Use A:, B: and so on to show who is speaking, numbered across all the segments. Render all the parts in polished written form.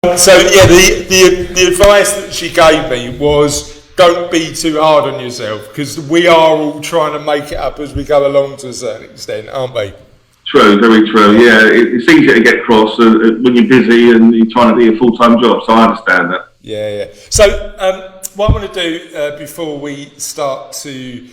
A: So yeah, the advice that she gave me was don't be too hard on yourself, because we are all trying to make it up as we go along to a certain extent, aren't we?
B: True, very true. Yeah, it's easier to get cross when you're busy and you're trying to do a full-time job. So I understand that.
A: Yeah. So what I'm going to do before we start to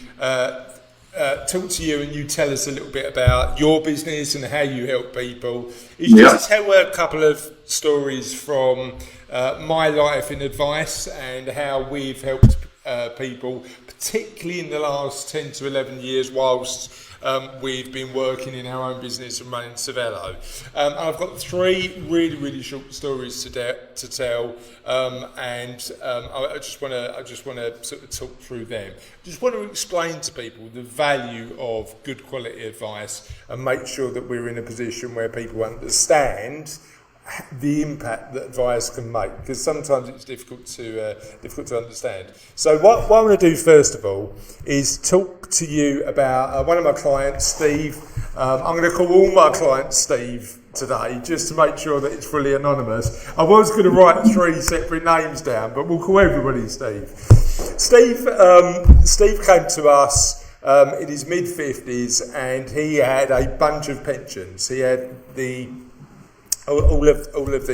A: talk to you and you tell us a little bit about your business and how you help people is just tell a couple of stories from my life in advice and how we've helped people, particularly in the last 10 to 11 years whilst we've been working in our own business and running Cervello. I've got three really short stories to tell, and I just want to sort of talk through them. I just want to explain to people the value of good quality advice and make sure that we're in a position where people understand the impact that advice can make, because sometimes it's difficult to understand. So what I'm going to do first of all is talk to you about one of my clients, Steve. I'm going to call all my clients Steve today, just to make sure that it's fully anonymous. I was going to write three separate names down, but we'll call everybody Steve. Steve came to us in his mid-50s, and he had a bunch of pensions. He had all of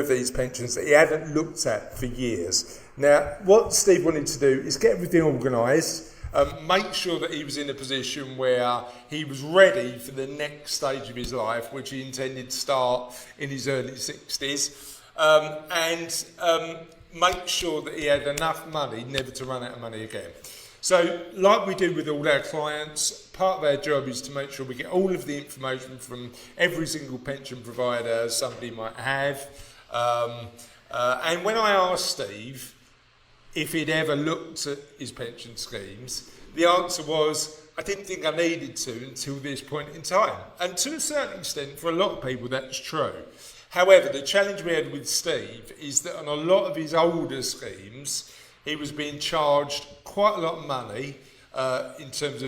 A: these pensions that he hadn't looked at for years. Now, what Steve wanted to do is get everything organised, make sure that he was in a position where he was ready for the next stage of his life, which he intended to start in his early 60s, and make sure that he had enough money never to run out of money again. So, like we do with all our clients, part of our job is to make sure we get all of the information from every single pension provider somebody might have. And when I asked Steve if he'd ever looked at his pension schemes, the answer was, I didn't think I needed to until this point in time. And to a certain extent, for a lot of people, that's true. However, the challenge we had with Steve is that on a lot of his older schemes, he was being charged quite a lot of money in terms of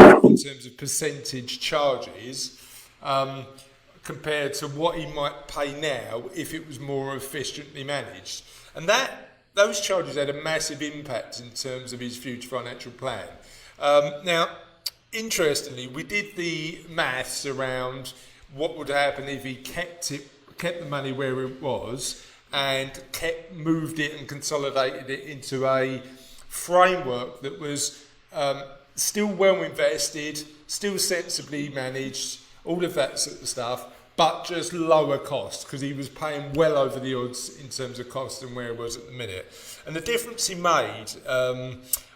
A: percentage charges compared to what he might pay now if it was more efficiently managed. And those charges had a massive impact in terms of his future financial plan. Now, interestingly, we did the maths around what would happen if he kept the money where it was and moved it and consolidated it into a framework that was still well invested, still sensibly managed, all of that sort of stuff, but just lower cost, because he was paying well over the odds in terms of cost and where it was at the minute. And the difference he made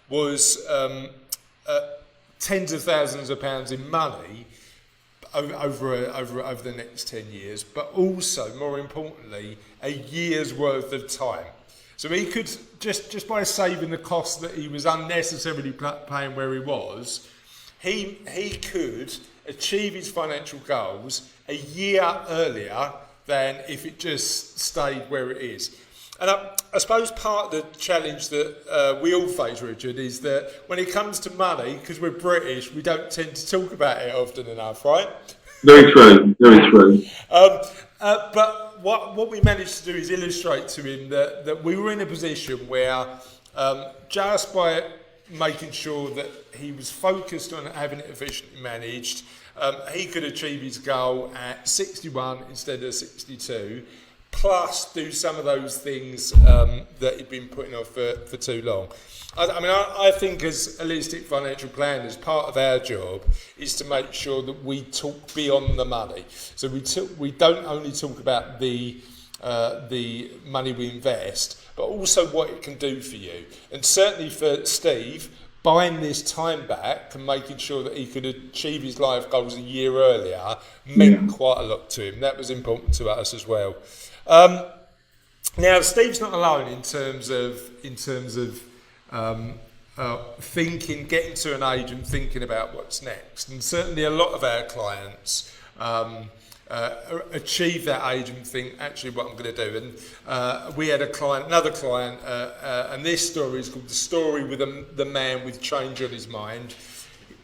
A: was tens of thousands of pounds in money over the next 10 years, but also, more importantly, a year's worth of time. So he could, just by saving the cost that he was unnecessarily paying where he was, he could achieve his financial goals a year earlier than if it just stayed where it is. And I suppose part of the challenge that we all face, Richard, is that when it comes to money, because we're British, we don't tend to talk about it often enough, right?
B: Very true, very true.
A: But what we managed to do is illustrate to him that we were in a position where just by making sure that he was focused on having it efficiently managed, he could achieve his goal at 61 instead of 62, plus do some of those things that he'd been putting off for too long. I think as holistic financial planners, part of our job is to make sure that we talk beyond the money. So we don't only talk about the money we invest, but also what it can do for you. And certainly for Steve, buying this time back and making sure that he could achieve his life goals a year earlier meant quite a lot to him. That was important to us as well. Now, Steve's not alone in terms of getting to an age and thinking about what's next. And certainly a lot of our clients achieve that age and think, actually, what I'm going to do. And we had another client, and this story is called The Story with the Man with Change on His Mind.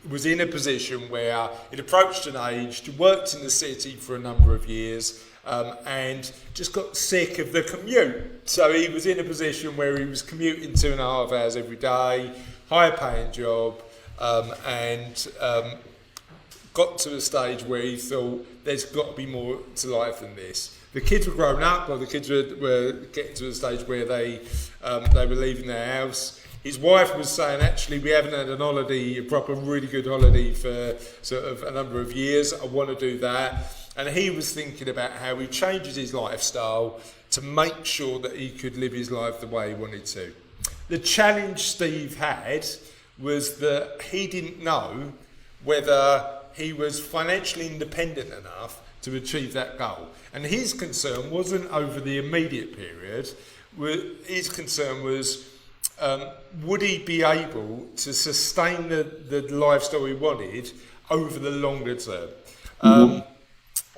A: Was in a position where he'd approached an age, worked in the city for a number of years, and just got sick of the commute. So he was in a position where he was commuting 2.5 hours every day, high paying job, and got to a stage where he thought there's got to be more to life than this. The kids were growing up, or the kids were getting to a stage where they were leaving their house. His wife was saying, actually, we haven't had an holiday, a proper really good holiday for sort of a number of years. I want to do that. And he was thinking about how he changes his lifestyle to make sure that he could live his life the way he wanted to. The challenge Steve had was that he didn't know whether he was financially independent enough to achieve that goal. And his concern wasn't over the immediate period. His concern was, would he be able to sustain the lifestyle he wanted over the longer term?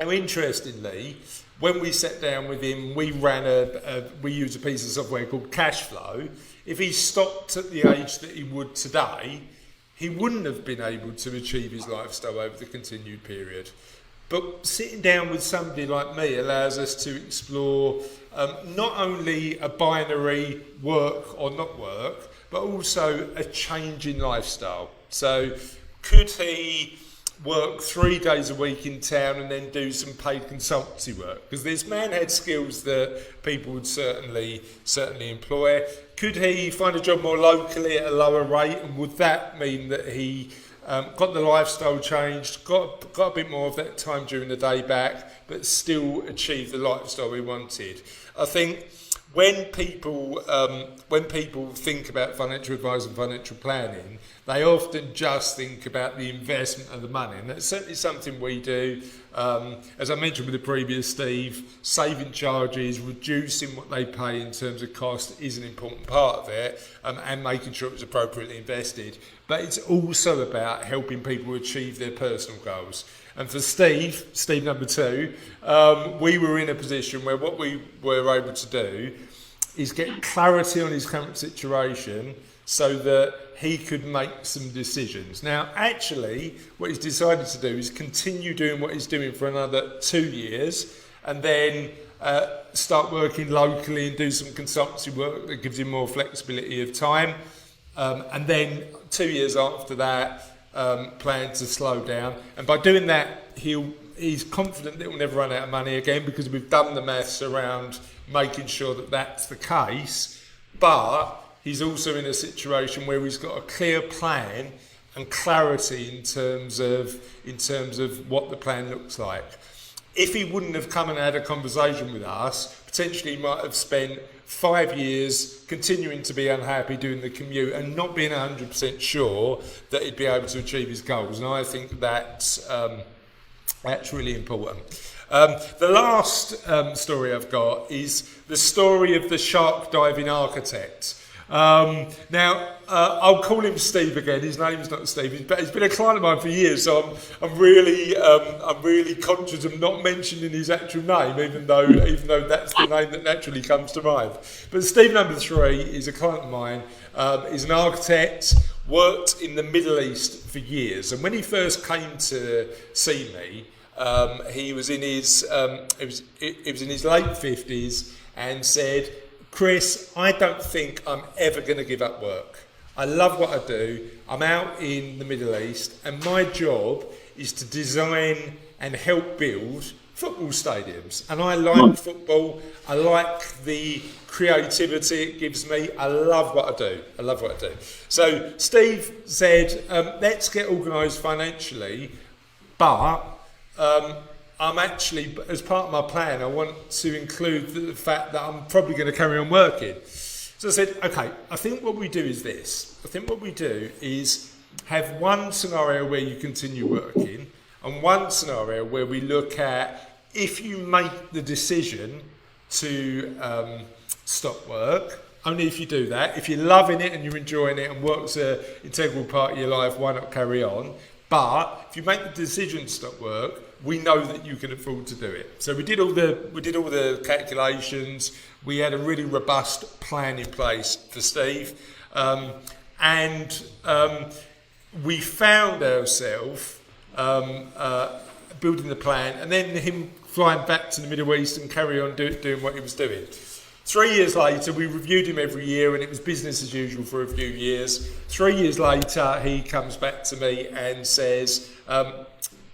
A: And interestingly, when we sat down with him, we used a piece of software called Cashflow. If he stopped at the age that he would today, he wouldn't have been able to achieve his lifestyle over the continued period. But sitting down with somebody like me allows us to explore not only a binary work or not work, but also a change in lifestyle. So could he work 3 days a week in town and then do some paid consultancy work? Because this man had skills that people would certainly employ. Could he find a job more locally at a lower rate, and would that mean that he got the lifestyle changed, got a bit more of that time during the day back, but still achieve the lifestyle he wanted? I think when people think about financial advice and financial planning, they often just think about the investment of the money, and that's certainly something we do. As I mentioned with the previous Steve, saving charges, reducing what they pay in terms of cost is an important part of it, and making sure it's appropriately invested. But it's also about helping people achieve their personal goals. And for Steve number 2, we were in a position where what we were able to do is get clarity on his current situation so that he could make some decisions. Now, actually, what he's decided to do is continue doing what he's doing for another 2 years, and then start working locally and do some consultancy work that gives him more flexibility of time. And then 2 years after that, plan to slow down. And by doing that, he's confident that he'll never run out of money again, because we've done the maths around making sure that that's the case. But he's also in a situation where he's got a clear plan and clarity in terms of what the plan looks like. If he wouldn't have come and had a conversation with us, potentially he might have spent 5 years continuing to be unhappy doing the commute and not being 100% sure that he'd be able to achieve his goals. And I think that's really important. The last story I've got is the story of the shark diving architect. Now, I'll call him Steve again. His name's not Steve, but he's been a client of mine for years, so I'm really conscious of not mentioning his actual name, even though that's the name that naturally comes to mind. But Steve number 3 is a client of mine. He's an architect, worked in the Middle East for years, and when he first came to see me, he was in his late 50s and said, "Chris, I don't think I'm ever going to give up work. I love what I do. I'm out in the Middle East, and my job is to design and help build football stadiums. And I like football. I like the creativity it gives me. I love what I do. So Steve said, let's get organised financially, but I'm actually, as part of my plan, I want to include the fact that I'm probably going to carry on working. So I said, okay, I think what we do is this. I think what we do is have one scenario where you continue working and one scenario where we look at if you make the decision to stop work, only if you do that. If you're loving it and you're enjoying it and work's an integral part of your life, why not carry on? But if you make the decision to stop work, we know that you can afford to do it. So we did all the calculations. We had a really robust plan in place for Steve, and we found ourselves building the plan, and then him flying back to the Middle East and carry on doing what he was doing. 3 years later, we reviewed him every year, and it was business as usual for a few years. 3 years later, he comes back to me and says,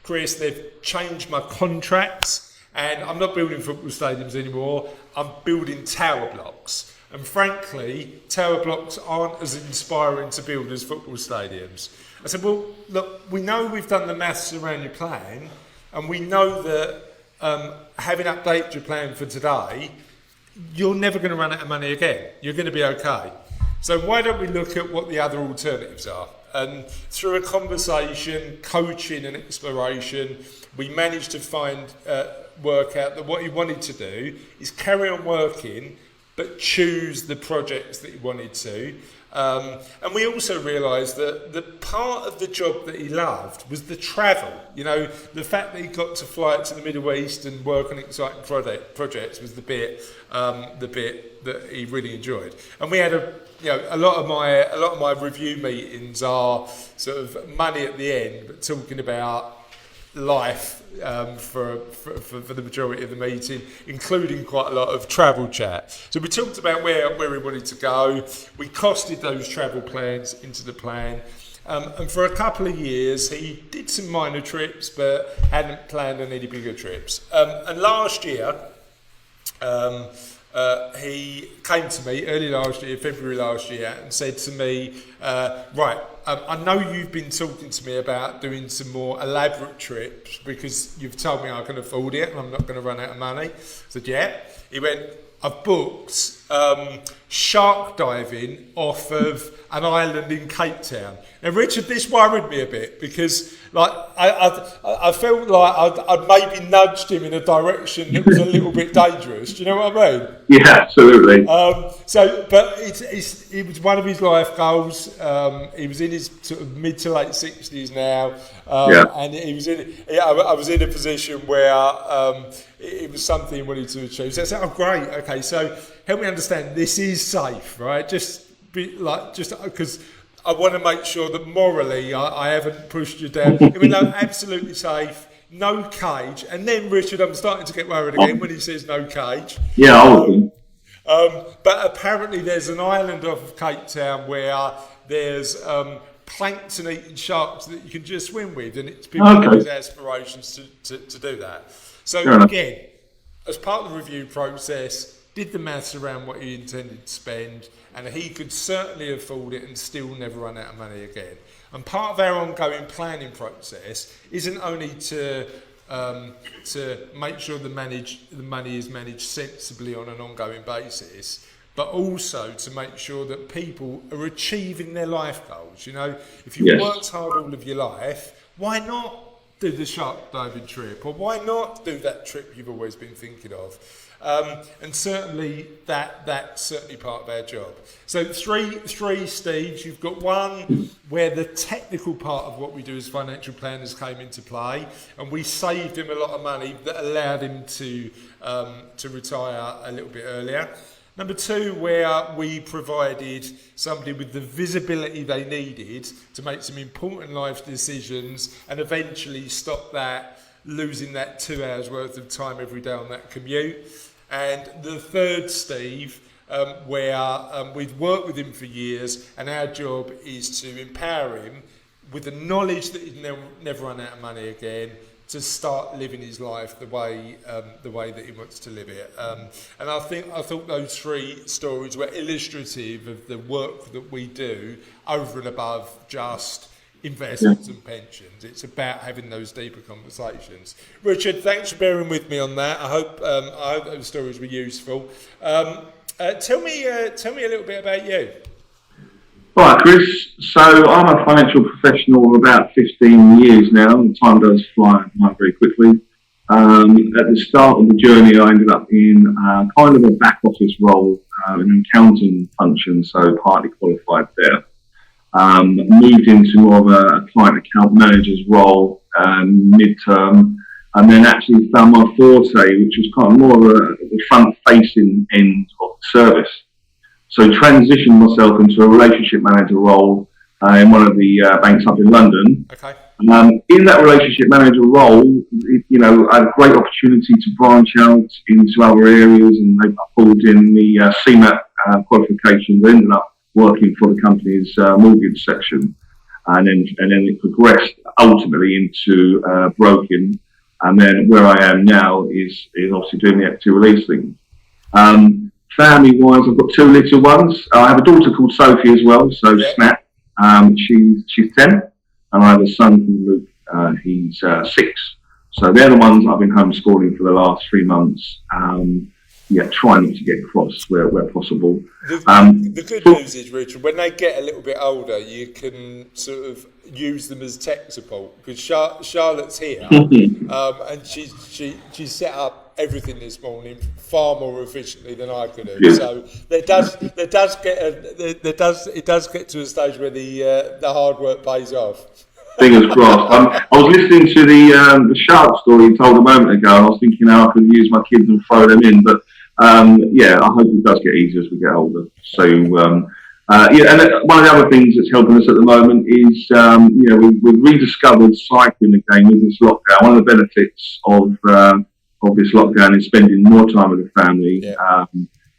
A: Chris, they've changed my contracts, and I'm not building football stadiums anymore. I'm building tower blocks. And frankly, tower blocks aren't as inspiring to build as football stadiums. I said, well, look, we know we've done the maths around your plan, and we know that having updated your plan for today, you're never going to run out of money again. You're going to be okay. So why don't we look at what the other alternatives are? And through a conversation, coaching and exploration, we managed to work out that what he wanted to do is carry on working, but choose the projects that he wanted to. And we also realised that the part of the job that he loved was the travel. You know, the fact that he got to fly to the Middle East and work on exciting projects was the bit that he really enjoyed. And we had a lot of my review meetings are sort of money at the end, but talking about life for the majority of the meeting, including quite a lot of travel chat. So we talked about where we wanted to go. We costed those travel plans into the plan. And for a couple of years, he did some minor trips, but hadn't planned on any bigger trips. And last year, he came to me early last year, February last year, and said to me, I know you've been talking to me about doing some more elaborate trips because you've told me I can afford it and I'm not going to run out of money. I said, yeah. He went, I've booked shark diving off of an island in Cape Town. Now, Richard, this worried me a bit because I felt like I'd maybe nudged him in a direction that was a little bit dangerous. Do you know what I mean?
B: Yeah, absolutely.
A: But it was one of his life goals. He was in his sort of mid to late 60s now, and I was in a position where it was something he wanted to achieve. So I said, "Oh, great, okay. So help me understand. This is safe, right? Just because." I want to make sure that morally I haven't pushed you down. I mean, no, absolutely safe, no cage. And then, Richard, I'm starting to get worried again when he says no cage.
B: Yeah,
A: but apparently there's an island off of Cape Town where there's plankton-eating sharks that you can just swim with, and it's been one of his aspirations to do that. So again, as part of the review process, did the maths around what he intended to spend, and he could certainly afford it and still never run out of money again. And part of our ongoing planning process isn't only to make sure the money is managed sensibly on an ongoing basis, but also to make sure that people are achieving their life goals. You know, if you've worked hard all of your life, why not do the shark diving trip, or why not do that trip you've always been thinking of? And certainly that's certainly part of our job. So three, Steve. You've got one where the technical part of what we do as financial planners came into play, and we saved him a lot of money that allowed him to retire a little bit earlier. Number two, where we provided somebody with the visibility they needed to make some important life decisions and eventually stop losing that 2 hours worth of time every day on that commute. And the third, Steve, where we've worked with him for years, and our job is to empower him with the knowledge that he'll never run out of money again, to start living his life the way that he wants to live it. And I thought those three stories were illustrative of the work that we do over and above just investments and pensions. It's about having those deeper conversations. Richard, thanks for bearing with me on that. I hope those stories were useful. Tell me a little bit about you.
B: Right, Chris. So I'm a financial professional of about 15 years now, and time does fly very quickly. At the start of the journey, I ended up in kind of a back office role, an accounting function, so partly qualified there. Moved into more of a client account manager's role mid-term, and then actually found my forte, which was kind of more of the front-facing end of the service. So transitioned myself into a relationship manager role in one of the banks up in London.
A: Okay.
B: In that relationship manager role, I had a great opportunity to branch out into other areas, and I pulled in the CMAT qualifications. I ended up working for the company's mortgage section, and then it progressed ultimately into broking, and then where I am now is obviously doing the equity release things. Family-wise, I've got 2 little ones. I have a daughter called Sophie as well, so Snap. She's 10. And I have a son called Luke, he's 6. So they're the ones I've been homeschooling for the last 3 months. Try not to get cross where possible.
A: The good news is, Richard, when they get a little bit older, you can sort of use them as tech support, because Charlotte's here, and she set up everything this morning far more efficiently than I could have. Yeah. So it does get to a stage where the hard work pays off.
B: Fingers crossed. I was listening to the shark story you told a moment ago, and I was thinking how I could use my kids and throw them in. But I hope it does get easier as we get older. So and one of the other things that's helping us at the moment is we've rediscovered cycling again with this lockdown. One of the benefits of this lockdown is spending more time with the family,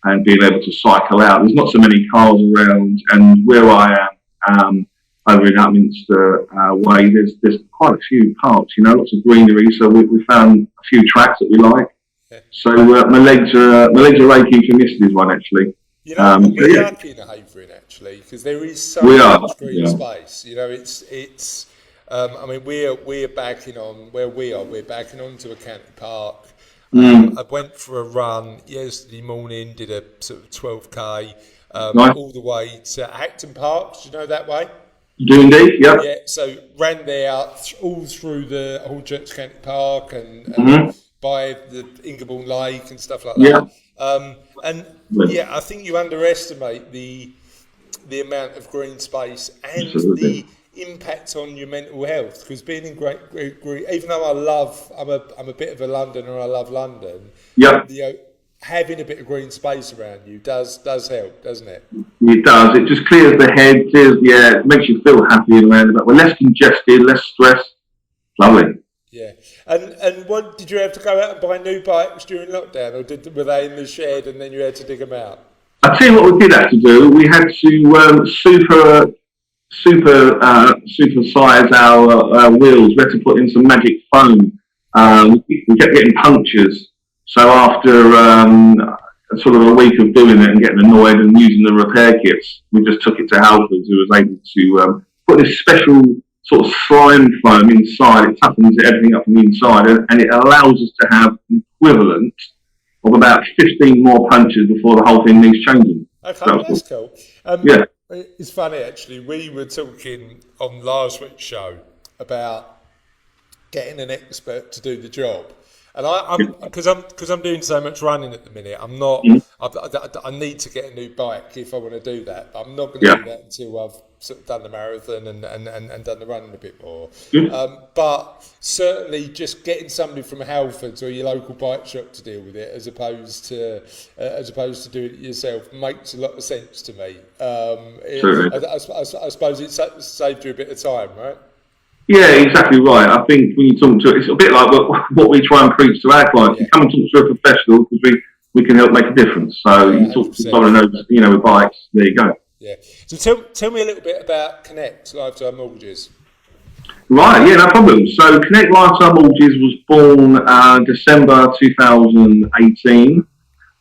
B: and being able to cycle out. There's not so many cars around, and where I am, over in Upminster way, there's quite a few parks, lots of greenery. So we found a few tracks that we like. Yeah. So my legs are aching for yesterday's one, actually.
A: We're lucky in Havering, actually, because there is so much green space. It's. We're backing on where we are. We're backing on to a county park. I went for a run yesterday morning. Did a sort of 12k all the way to Acton Park. Do you know that way?
B: You do indeed, yeah.
A: Yeah, so ran there all through the whole Church County Park and by the Ingerbourne Lake and stuff like that. I think you underestimate the amount of green space and the impact on your mental health, because being in great, even though I'm a bit of a Londoner, I love London. Yeah. Having a bit of green space around you does help, doesn't it?
B: It does. It just clears the head, it makes you feel happy and around about. We're less congested, less stressed. Lovely.
A: Yeah. And what did you have to go out and buy new bikes during lockdown, or were they in the shed and then you had to dig them out?
B: I'll tell you what we did have to do. We had to super size our wheels. We had to put in some magic foam. We kept getting punctures. So after sort of a week of doing it and getting annoyed and using the repair kits, we just took it to Halfords, who was able to put this special sort of slime foam inside. It toughens everything up from the inside, and it allows us to have an equivalent of about 15 more punches before the whole thing needs changing.
A: Okay, that's cool. It's funny, actually. We were talking on last week's show about getting an expert to do the job. And because I'm doing so much running at the minute, I'm not. I need to get a new bike if I want to do that. But I'm not going to do that until I've sort of done the marathon and done the running a bit more. But certainly, just getting somebody from Halfords or your local bike shop to deal with it, as opposed to doing it yourself, makes a lot of sense to me. I suppose it saved you a bit of time, right?
B: Yeah, exactly right. I think when you talk to it, it's a bit like what we try and preach to our clients. You come and talk to a professional because we can help make a difference. So you talk to someone who knows, with bikes, there you go.
A: Yeah. So tell me a little bit about Connect Lifetime Mortgages.
B: Right, yeah, no problem. So Connect Lifetime Mortgages was born December 2018.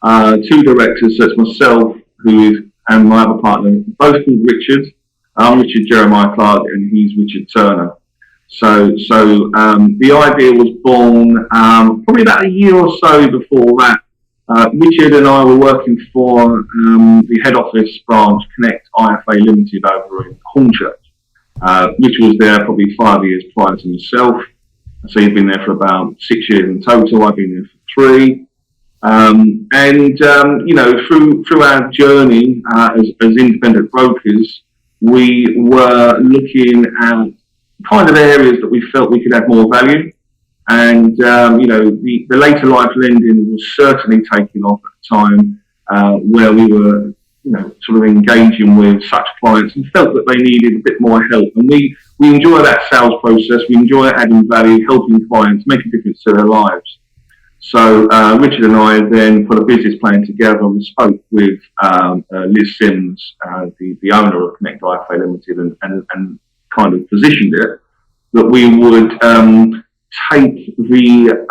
B: 2 directors, so it's myself and my other partner, both called Richard. I'm Richard Jeremiah-Clarke and he's Richard Turner. So the idea was born probably about a year or so before that. Richard and I were working for the head office branch, Connect IFA Limited, over in Hornchurch. Richard was there probably 5 years prior to myself. So he'd been there for about 6 years in total. I've been there for 3. Through our journey as independent brokers, we were looking at kind of areas that we felt we could add more value. And, the later life lending was certainly taking off at the time, where we were sort of engaging with such clients and felt that they needed a bit more help. And we enjoy that sales process. We enjoy adding value, helping clients, make a difference to their lives. So Richard and I then put a business plan together. We spoke with Liz Sims, the owner of Connect IFA Limited, and kind of positioned it that we would take the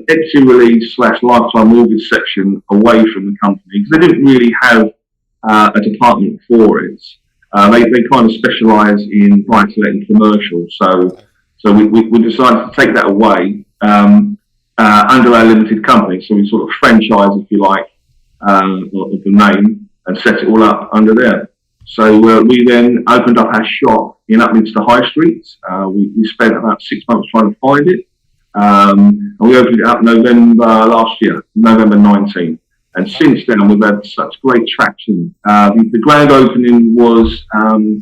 B: equity release / lifetime mortgage section away from the company because they didn't really have a department for it. They kind of specialise in buy-to-let and commercial. So we decided to take that away under our limited company. So we sort of franchise, if you like, of the name and set it all up under there. So we then opened up our shop in Upminster High Street. We spent about 6 months trying to find it. And we opened it up November last year, November 19. And since then, we've had such great traction. The grand opening was, the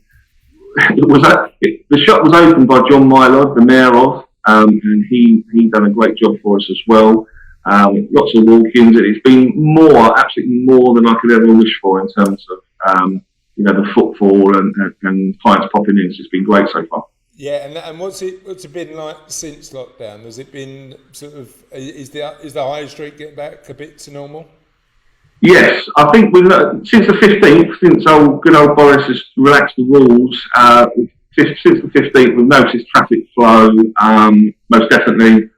B: shop was opened by John Mylod, the mayor of, and he done a great job for us as well. Lots of walk-ins. It's been absolutely more than I could ever wish for in terms of, the footfall and clients popping in. So it's been great so far.
A: Yeah, and what's it been like since lockdown? Has it been sort of, is the high street getting back a bit to normal?
B: Yes, I think since the 15th, since good old Boris has relaxed the rules, since the 15th, we've noticed traffic flow, most definitely.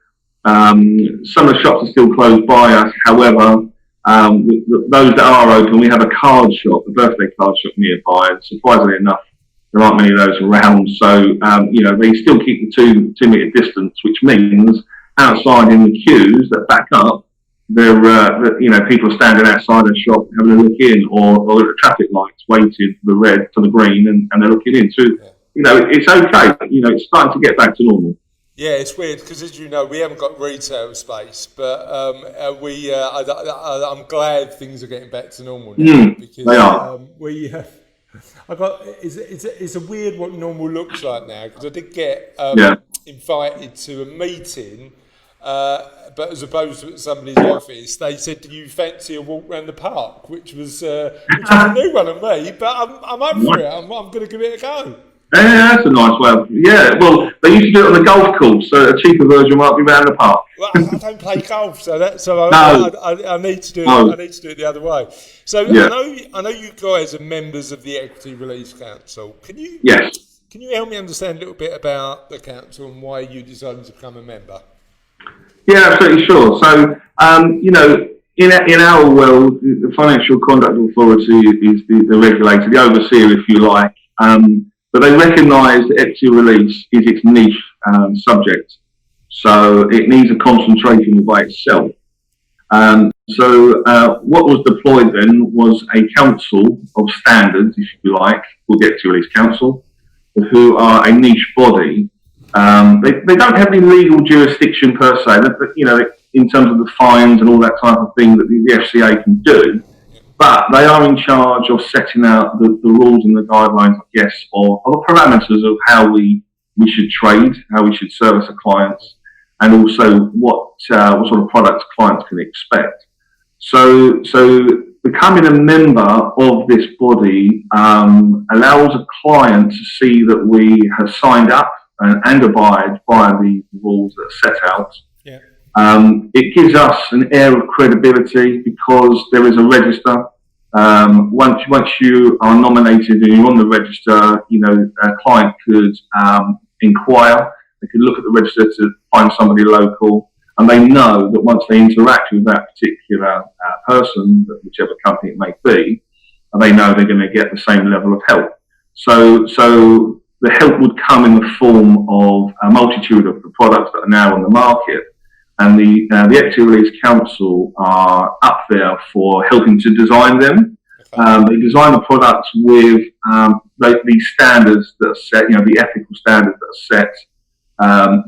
B: Some of the shops are still closed by us. However, those that are open, we have a card shop, a birthday card shop nearby, and surprisingly enough, there aren't many of those around. So, they still keep the 2 metre distance, which means outside in the queues that back up, people are standing outside the shop having a look in, or at the traffic lights waiting for the red to the green, and they're looking in. So, it's okay. It's starting to get back to normal.
A: Yeah, it's weird because, as you know, we haven't got retail space, but I'm glad things are getting back to normal now because
B: they are.
A: It's a weird what normal looks like now because I did get invited to a meeting. But as opposed to at somebody's office, they said, "Do you fancy a walk around the park?" Which was a new one on me, but I'm up for it. I'm going to give it a go.
B: Yeah, that's a nice way. Well, they used to do it on the golf course, so a cheaper version might be around the park.
A: Well, I don't play golf, so I need to do it. I need to do it the other way. So I know you guys are members of the Equity Release Council. Can you help me understand a little bit about the council and why you decided to become a member?
B: Yeah, absolutely sure. So, in our world, the Financial Conduct Authority is the regulator, the overseer, if you like. But they recognise that equity release is its niche subject. So it needs a concentration by itself. So what was deployed then was a council of standards, if you like, called the Equity Release Council, who are a niche body. They don't have any legal jurisdiction per se, in terms of the fines and all that type of thing that the FCA can do. But they are in charge of setting out the rules and the guidelines, I guess, or the parameters of how we should trade, how we should service our clients, and also what sort of products clients can expect. So becoming a member of this body allows a client to see that we have signed up and abide by the rules that are set out.
A: Yeah.
B: It gives us an air of credibility because there is a register. Once you are nominated and you're on the register, a client could inquire. They could look at the register to find somebody local, and they know that once they interact with that particular person, whichever company it may be, they know they're going to get the same level of help. So the help would come in the form of a multitude of the products that are now on the market. And the Equity Release Council are up there for helping to design them. They design the products with the standards that are set, the ethical standards that are set,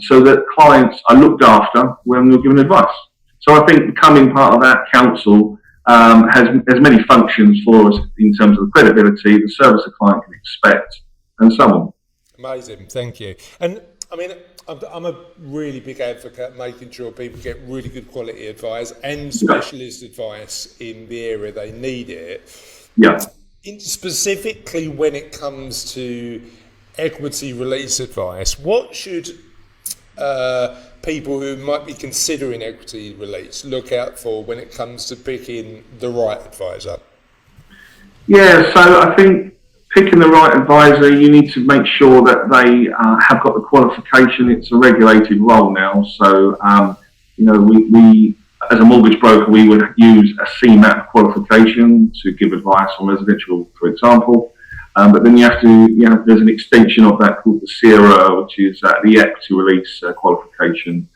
B: so that clients are looked after when they're given advice. So I think becoming part of that council has many functions for us in terms of the credibility, the service a client can expect, and so on.
A: Amazing, thank you. And I mean, I'm a really big advocate making sure people get really good quality advice and specialist advice in the area they need it.
B: Yeah.
A: specifically when it comes to equity release advice, what should people who might be considering equity release look out for when it comes to picking the right advisor?
B: Yeah, so I think picking the right advisor, you need to make sure that they have got the qualification. It's a regulated role now, so we as a mortgage broker, we would use a CMAP qualification to give advice on residential, for example. But then there's an extension of that called the CRO, which is the equity release qualification,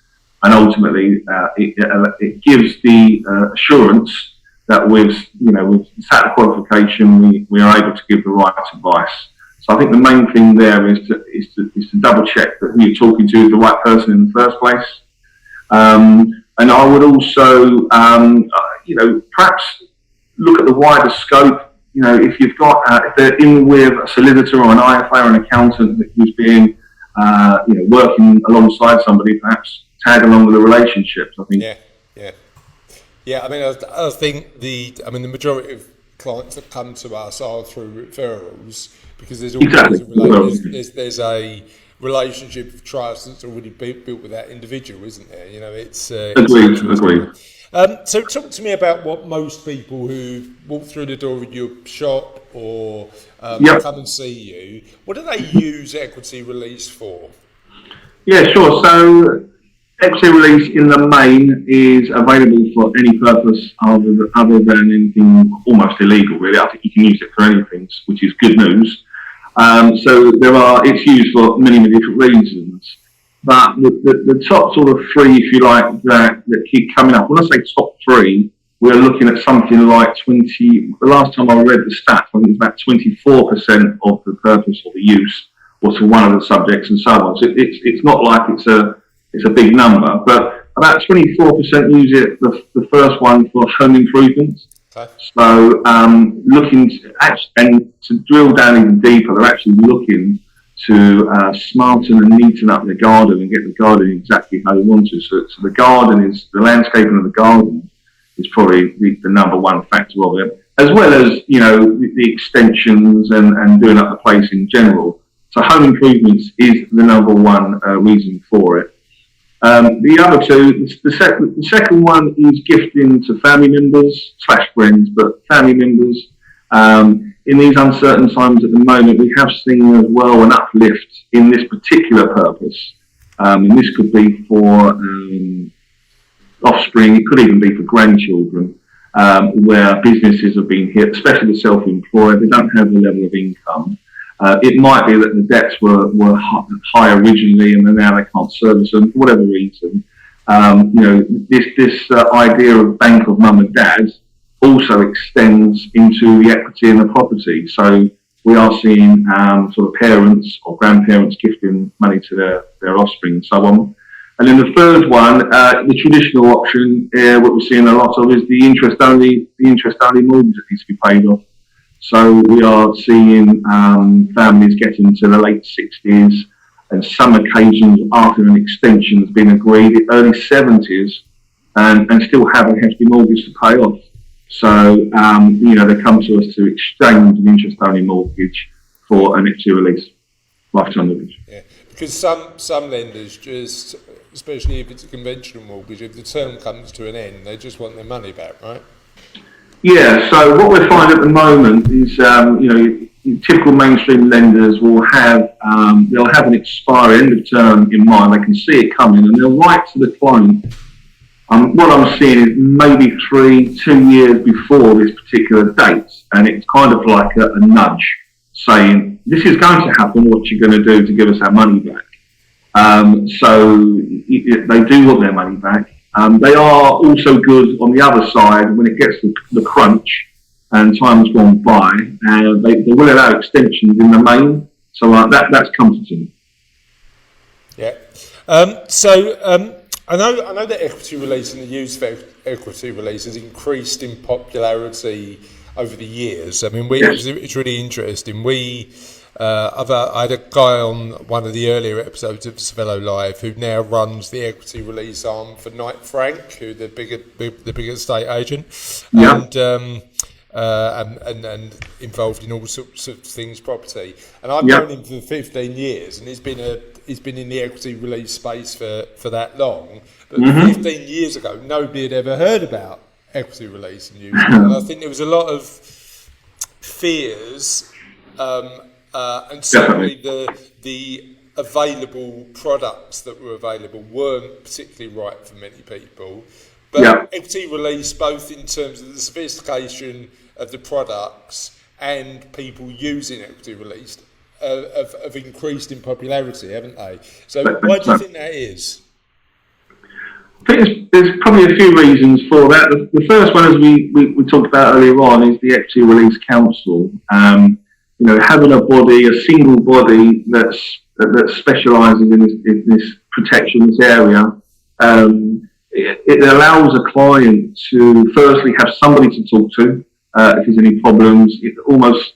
B: and ultimately it gives the assurance that with that qualification, we are able to give the right advice. So I think the main thing there is to double check that who you're talking to is the right person in the first place. And I would also, perhaps look at the wider scope. If you've got, if they're in with a solicitor or an IFA or an accountant who's being, working alongside somebody, perhaps tag along with the relationships. I think.
A: Yeah. I mean, I think the majority of clients that come to us are through referrals because there's always there's a relationship of trust that's already built with that individual, isn't there?
B: Agreed.
A: So talk to me about what most people who walk through the door of your shop or come and see you, what do they use equity release for?
B: Yeah, sure. So equity release in the main is available for any purpose other than anything almost illegal, really. I think you can use it for anything, which is good news. So it's used for many different reasons. But the top sort of three, if you like, that keep coming up. When I say top three, we're looking at something like 20. The last time I read the stats, I think it's about 24% of the purpose or the use was for one of the subjects and so on. So it's not like it's a big number, but about 24% use it. The first one for home improvements. Okay. So to drill down even deeper, they're actually looking to smarten and neaten up the garden and get the garden exactly how they want to. So the landscaping of the garden is probably the number one factor of it, as well as the extensions and doing up the place in general. So home improvements is the number one reason for it. The other two, the second one is gifting to family members / friends, but family members. In these uncertain times at the moment, we have seen as well an uplift in this particular purpose. And this could be for offspring, it could even be for grandchildren, where businesses have been hit, especially the self-employed. They don't have the level of income. It might be that the debts were high originally and now they can't service them for whatever reason. This idea of bank of mum and dad also extends into the equity in the property. So we are seeing sort of parents or grandparents gifting money to their offspring and so on. And then the third one, the traditional option, what we're seeing a lot of is the interest-only mortgage that needs to be paid off. So we are seeing families getting to the late 60s and some occasions after an extension has been agreed, the early 70s, and still have a hefty mortgage to pay off. So, they come to us to exchange an interest-only mortgage for an equity release, lifetime mortgage.
A: Yeah, because some lenders just, especially if it's a conventional mortgage, if the term comes to an end, they just want their money back, right? Yeah,
B: so what we find at the moment is, typical mainstream lenders will have, they'll have an expiry end of term in mind. They can see it coming and they'll write to the client. What I'm seeing is maybe 2 years before this particular date, and it's kind of like a nudge saying, this is going to happen, what you're going to do to give us our money back. So they do want their money back. They are also good on the other side when it gets to the crunch and time's gone by. They will allow extensions in the main, so that's comforting.
A: Yeah. I know that equity release and the use of equity release has increased in popularity over the years. I mean, it's really interesting. I had a guy on one of the earlier episodes of Cervello Live who now runs the equity release arm for Knight Frank, who the big estate agent. Yeah. And and involved in all sorts of things property. And I've
B: Yep.
A: known him for 15 years, and he's been in the equity release space for that long. But 15 years ago, nobody had ever heard about equity release and using it. And I think there was a lot of fears, and certainly the available products that were available weren't particularly right for many people. But equity release, both in terms of the sophistication of the products and people using equity release, have increased in popularity, haven't they? So why do you think that is?
B: I think there's probably a few reasons for that. The first one, as we talked about earlier on, is the Equity Release Council. Having a body, a single body that specialises in this protection, this area, it allows a client to firstly have somebody to talk to if there's any problems. It almost,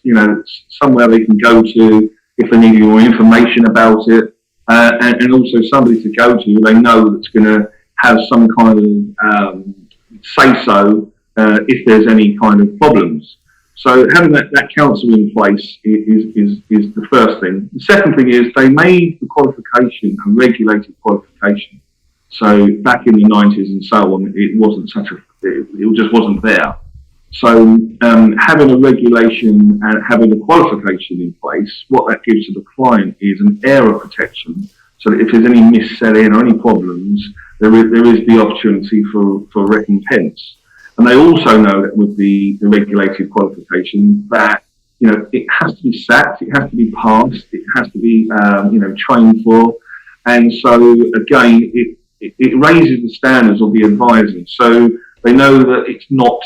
B: somewhere they can go to if they need more information about it, and also somebody to go to they know that's going to have some kind of say-so if there's any kind of problems. So having that council in place is the first thing. The second thing is they made the qualification a regulated qualification. So back in the 90s and so on, it wasn't it just wasn't there. So having a regulation and having a qualification in place, what that gives to the client is an air of protection. So that if there's any mis-selling or any problems, there is the opportunity for recompense. And they also know that with the regulated qualification that, it has to be sat, it has to be passed, it has to be, trained for. And so, again, it raises the standards of the advisors. So they know that it's not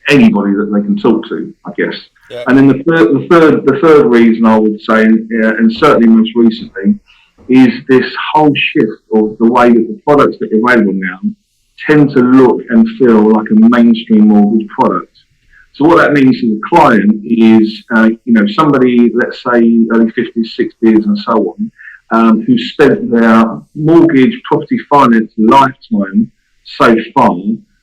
B: anybody that they can talk to, I guess. Yeah. And then the third reason I would say, and certainly most recently, is this whole shift of the way that the products that are available now tend to look and feel like a mainstream mortgage product. So what that means to the client is, somebody, let's say early 50s, 60s and so on, who spent their mortgage property finance lifetime so far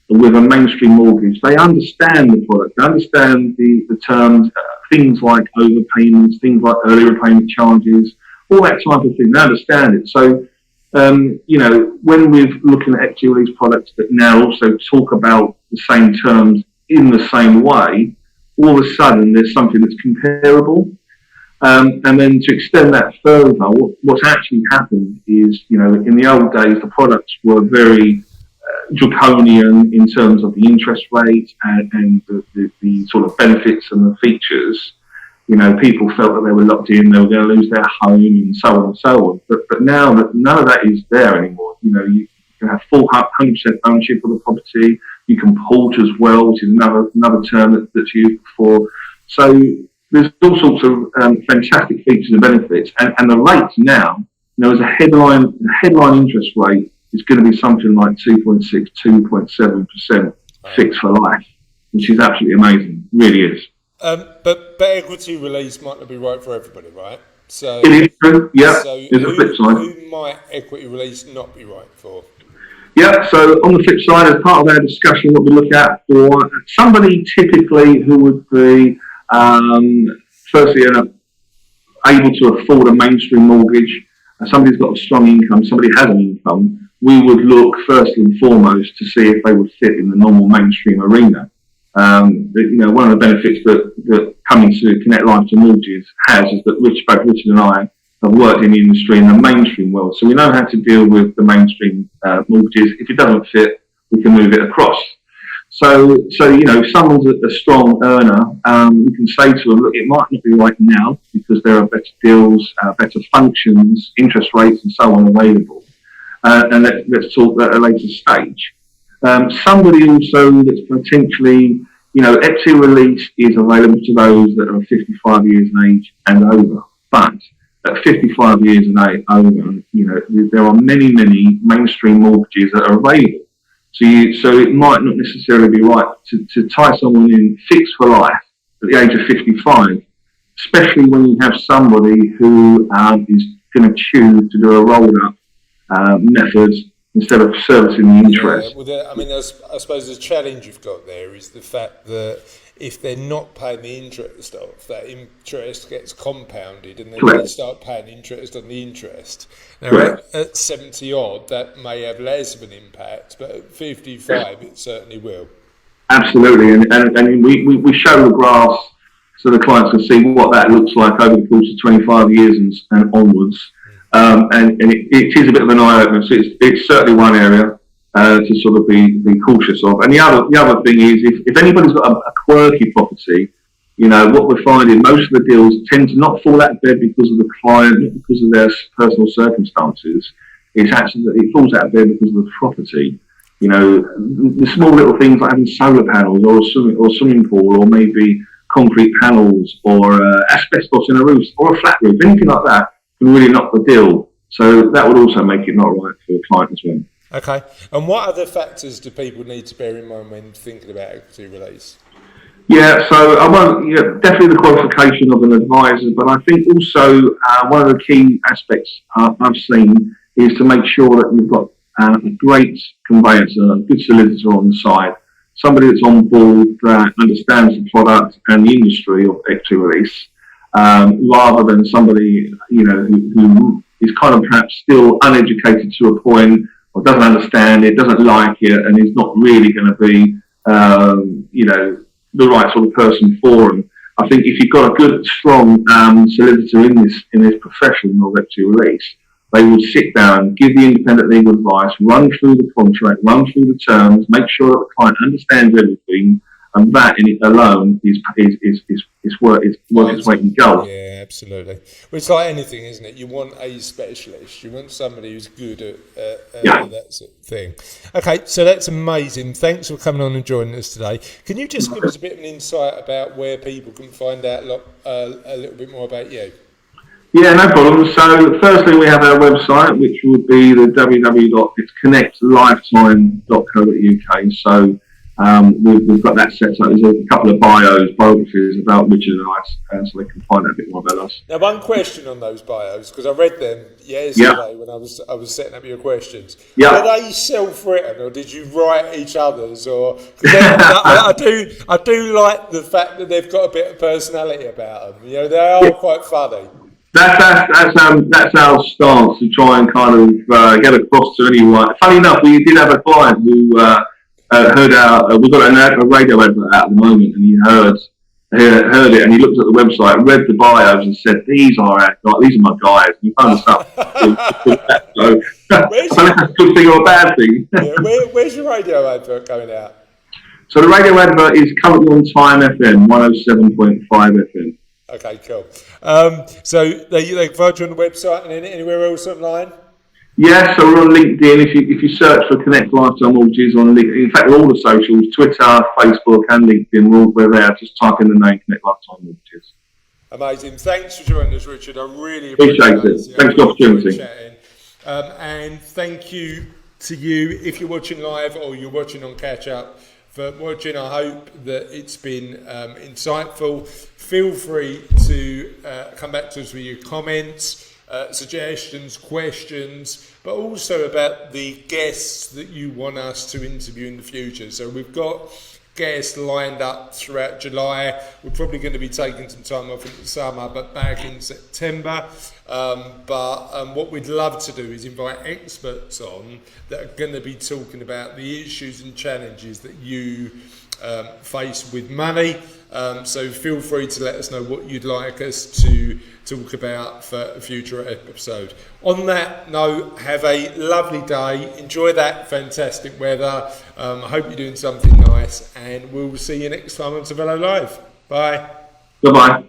B: with a mainstream mortgage. They understand the product, they understand the terms, things like overpayments, things like early repayment charges, all that type of thing. They understand it. So, when we're looking at equity release products that now also talk about the same terms in the same way, all of a sudden there's something that's comparable. And then to extend that further, what's actually happened is, in the old days, the products were very draconian in terms of the interest rate and the sort of benefits and the features. People felt that they were locked in, they were going to lose their home and so on and so on. But now that none of that is there anymore, you can have full 100% ownership of the property. You can port as well, which is another term that's used before. So there's all sorts of fantastic features and benefits. And the rates now, as a headline interest rate is going to be something like 2.6, 2.7% fixed for life, which is absolutely amazing. It really is.
A: But equity release might not be right for everybody, right? So
B: it is true. Yeah.
A: So
B: there's a flip side.
A: Who might equity release not be right for?
B: Yeah. So on the flip side, as part of our discussion, what we look at for somebody typically who would be firstly able to afford a mainstream mortgage, somebody's got a strong income, somebody has an income, we would look first and foremost to see if they would fit in the normal mainstream arena. One of the benefits that coming to Connect Life to Mortgages has is that both Richard and I have worked in the industry in the mainstream world, so we know how to deal with the mainstream mortgages. If it doesn't fit, we can move it across. So if someone's a strong earner, we can say to them, look, it might not be right now because there are better deals, better functions, interest rates and so on available. And let's talk at a later stage. Somebody also that's potentially, equity release is available to those that are 55 years of age and over. But at 55 years and over, there are many, many mainstream mortgages that are available. So it might not necessarily be right to tie someone in fixed for life at the age of 55, especially when you have somebody who is going to choose to do a rolled up method, instead of servicing the interest.
A: Yeah, well, I mean, I suppose the challenge you've got there is the fact that if they're not paying the interest off, that interest gets compounded, and then
B: Correct.
A: they start paying interest on the interest. Now,
B: Correct.
A: at 70 odd, that may have less of an impact, but at 55, it certainly will.
B: Absolutely, and we show the graphs so the clients can see what that looks like over the course of 25 years and onwards. And it is a bit of an eye-opener, so it's certainly one area to sort of be cautious of. And the other thing is, if anybody's got a quirky property, what we're finding, most of the deals tend to not fall out of bed because of the client, not because of their personal circumstances. It's actually that it falls out of bed because of the property. The small little things like having solar panels or a swimming pool, or maybe concrete panels, or asbestos in a roof, or a flat roof, anything like that can really knock the deal. So that would also make it not right for the client as well.
A: Okay. And what other factors do people need to bear in mind when thinking about equity release?
B: Yeah, so definitely the qualification of an advisor, but I think also one of the key aspects I've seen is to make sure that you've got a great conveyancer, a good solicitor on side, somebody that's on board that understands the product and the industry of equity release, rather than somebody who is kind of perhaps still uneducated to a point, or doesn't understand it, doesn't like it, and is not really going to be the right sort of person for them. I think if you've got a good, strong solicitor in this profession of equity release, they will sit down, give the independent legal advice, run through the contract, run through the terms, make sure that the client understands everything, and that in it alone is worth its weight in gold.
A: Yeah, absolutely. Well, it's like anything, isn't it? You want a specialist. You want somebody who's good at that sort of thing. Okay, so that's amazing. Thanks for coming on and joining us today. Can you just give us a bit of an insight about where people can find out a little bit more about you?
B: Yeah, no problem. So firstly, we have our website, which would be the www.connectlifetime.co.uk. So we've got that set up. There's a couple of biographies about Richard and I, so they can find out a bit more about us.
A: Now, one question on those bios, because I read them yesterday when I was setting up your questions.
B: Yeah.
A: Are they self-written, or did you write each other's? Or I do like the fact that they've got a bit of personality about them. They are quite funny.
B: That's our stance, to try and kind of get across to anyone. Funny enough, we did have a client who heard we've got a radio advert out at the moment, and he heard it, and he looked at the website, read the bios, and said, "These are my guys." And he phoned us up. So I don't know if that's a good thing or a bad thing.
A: Where's your radio advert going out?
B: So the radio advert is currently on Time FM, 107.5 FM.
A: Okay, cool. So they find you on the website and anywhere else online?
B: Yeah, so we're on LinkedIn. If you search for Connect Lifetime Mortgages on LinkedIn, in fact, all the socials, Twitter, Facebook, and LinkedIn, we're there. Just type in the name Connect Lifetime Mortgages.
A: Amazing. Thanks for joining us, Richard. I really appreciate
B: it. Thanks for the opportunity.
A: And thank you to you, if you're watching live or you're watching on catch up, for watching. I hope that it's been insightful. Feel free to come back to us with your comments, suggestions, questions, but also about the guests that you want us to interview in the future. So we've got guests lined up throughout July. We're probably going to be taking some time off in the summer, but back in September. But what we'd love to do is invite experts on that are going to be talking about the issues and challenges that you face with money. So feel free to let us know what you'd like us to talk about for a future episode. On that note, have a lovely day. Enjoy that fantastic weather. I hope you're doing something nice, and we'll see you next time on Cervello Live. Bye.
B: Goodbye.